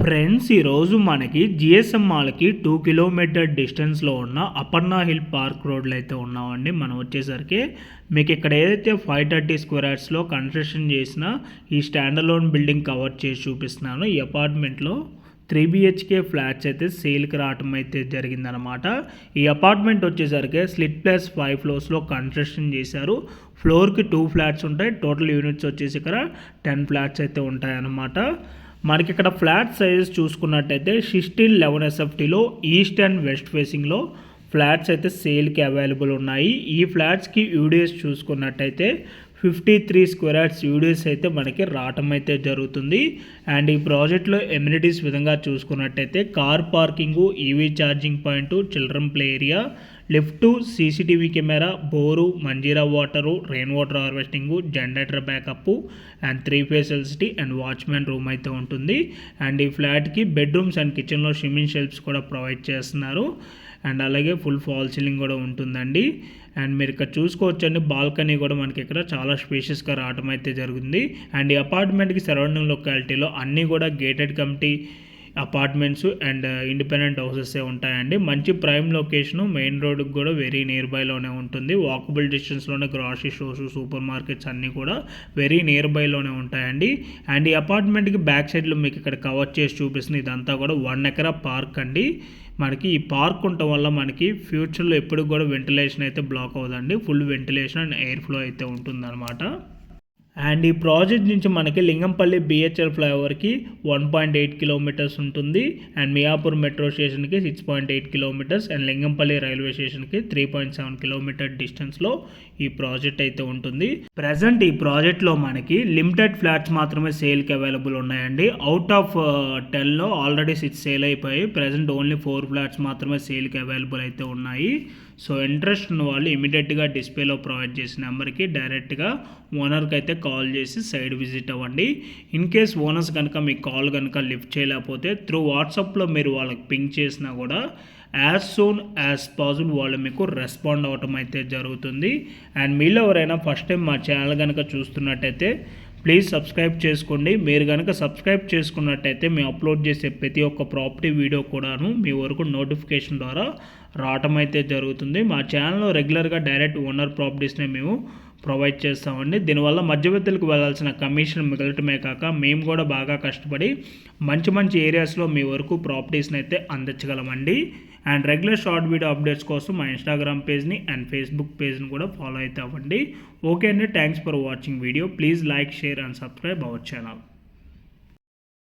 Friends, ఈరోజు మనకి GSM మాల్కి 2 కిలోమీటర్ డిస్టెన్స్లో ఉన్న అపర్ణ హిల్ పార్క్ రోడ్లో అయితే ఉన్నామండి. మనం వచ్చేసరికి మీకు ఇక్కడ ఏదైతే 530 స్క్వేర్ యార్డ్స్లో కన్స్ట్రక్షన్ చేసిన ఈ స్టాండర్లోన్ బిల్డింగ్ కవర్ చేసి చూపిస్తున్నాను. ఈ అపార్ట్మెంట్లో 3 BHK ఫ్లాట్స్ అయితే సేల్కి రావటం అయితే జరిగిందనమాట. ఈ అపార్ట్మెంట్ వచ్చేసరికి స్లిట్ ప్లస్ 5 ఫ్లోర్స్లో కన్స్ట్రక్షన్ చేశారు. ఫ్లోర్కి 2 ఫ్లాట్స్ ఉంటాయి. టోటల్ యూనిట్స్ వచ్చేసి ఇక్కడ 10 ఫ్లాట్స్ అయితే ఉంటాయన్నమాట. మనకి ఇక్కడ ఫ్లాట్ సైజెస్ చూసుకున్నట్టయితే 1611 SFTలో ఈస్ట్ అండ్ వెస్ట్ ఫేసింగ్లో ఫ్లాట్స్ అయితే సేల్కి అవైలబుల్ ఉన్నాయి. ఈ ఫ్లాట్స్కి యూడిఎస్ చూసుకున్నట్టయితే 53 స్క్వేర్ యార్డ్స్ యూడిఎస్ అయితే మనకి రావటం అయితే జరుగుతుంది. అండ్ ఈ ప్రాజెక్ట్లో ఎమ్యూనిటీస్ విధంగా చూసుకున్నట్టయితే car parking, EV charging point, children play area, lift, CCTV camera, bore, Manjira water, rain water harvesting, generator backup and 3 phase ఎల్సిటీ అండ్ వాచ్మెన్ రూమ్ అయితే ఉంటుంది. అండ్ ఈ ఫ్లాట్కి బెడ్రూమ్స్ అండ్ కిచెన్లో స్విమ్మింగ్ షెల్ఫ్స్ కూడా ప్రొవైడ్ చేస్తున్నారు. అండ్ అలాగే ఫుల్ ఫాల్ సీలింగ్ కూడా ఉంటుందండి. అండ్ మీరు ఇక్కడ చూసుకోవచ్చండి, బాల్కనీ కూడా మనకి ఇక్కడ చాలా స్పేషియస్గా రావడం అయితే జరుగుతుంది. అండ్ ఈ అపార్ట్మెంట్కి సరౌండింగ్ లొకాలిటీలో అన్నీ కూడా gated committee apartments and independent houses ఉంటాయండి. మంచి ప్రైమ్ లొకేషను, మెయిన్ రోడ్కి కూడా వెరీ నియర్ బైలోనే ఉంటుంది. వాకబుల్ డిస్టెన్స్లోనే గ్రాసరీ స్టోర్స్, సూపర్ మార్కెట్స్ అన్నీ కూడా వెరీ నియర్ బైలోనే ఉంటాయండి. అండ్ ఈ అపార్ట్మెంట్కి బ్యాక్ సైడ్లో మీకు ఇక్కడ కవర్ చేసి చూపిస్తుంది. ఇదంతా కూడా 1 ఎకరా పార్క్ అండి. మనకి ఈ పార్క్ ఉండటం వల్ల మనకి ఫ్యూచర్లో ఎప్పుడు కూడా వెంటిలేషన్ అయితే బ్లాక్ అవ్వదండి. Full ventilation and air flow అయితే ఉంటుందన్నమాట. అండ్ ఈ ప్రాజెక్ట్ నుంచి మనకి లింగంపల్లి BHL ఫ్లైఓవర్కి 1.8 కిలోమీటర్స్ ఉంటుంది. అండ్ మియాపూర్ మెట్రో స్టేషన్కి 6.8 కిలోమీటర్స్ అండ్ లింగంపల్లి రైల్వే స్టేషన్కి 3.7 కిలోమీటర్ డిస్టెన్స్లో ఈ ప్రాజెక్ట్ అయితే ఉంటుంది. ప్రజెంట్ ఈ ప్రాజెక్ట్లో మనకి లిమిటెడ్ ఫ్లాట్స్ మాత్రమే సేల్కి అవైలబుల్ ఉన్నాయండి. అవుట్ ఆఫ్ 10లో ఆల్రెడీ 6 సేల్ అయిపోయి ప్రజెంట్ ఓన్లీ 4 ఫ్లాట్స్ మాత్రమే సేల్కి అవైలబుల్ అయితే ఉన్నాయి. సో ఇంట్రెస్ట్ ఉన్న వాళ్ళు ఇమీడియట్గా డిస్ప్లేలో ప్రొవైడ్ చేసిన నెంబర్కి డైరెక్ట్గా ఓనర్కి అయితే కాల్ చేసి సైడ్ విజిట్ అవ్వండి. ఇన్ కేస్ ఓనర్స్ కనుక మీ కాల్ కనుక లిఫ్ట్ చేయలేకపోతే త్రూ వాట్సాప్లో మీరు వాళ్ళకి పింక్ చేసినా కూడా యాజ్ సూన్ యాజ్ పాసిబుల్ వాళ్ళు మీకు రెస్పాండ్ అవ్వటం అయితే జరుగుతుంది. అండ్ మీలో ఎవరైనా ఫస్ట్ టైం మా ఛానల్ కనుక చూస్తున్నట్టయితే ప్లీజ్ సబ్స్క్రైబ్ చేసుకోండి. మీరు కనుక సబ్స్క్రైబ్ చేసుకున్నట్టయితే మేము అప్లోడ్ చేసే ప్రతి ఒక్క ప్రాపర్టీ వీడియో కూడాను మీ వరకు నోటిఫికేషన్ ద్వారా రావటం అయితే జరుగుతుంది. మా ఛానల్లో రెగ్యులర్గా డైరెక్ట్ ఓనర్ ప్రాపర్టీస్ని మేము ప్రొవైడ్ చేస్తామండి. దీనివల్ల మధ్యవర్తులకు వెళ్ళాల్సిన కమిషన్ మిగలటమే కాక మేము కూడా బాగా కష్టపడి మంచి మంచి ఏరియాస్లో మీ వరకు ప్రాపర్టీస్ని అయితే అందించగలమండి. And regular short video updates కోసం మా ఇన్స్టాగ్రామ్ పేజ్ని అండ్ ఫేస్బుక్ పేజ్ని కూడా ఫాలో అయితే అవ్వండి. ఓకే అండి, thanks for watching video. Please like, share and subscribe our channel.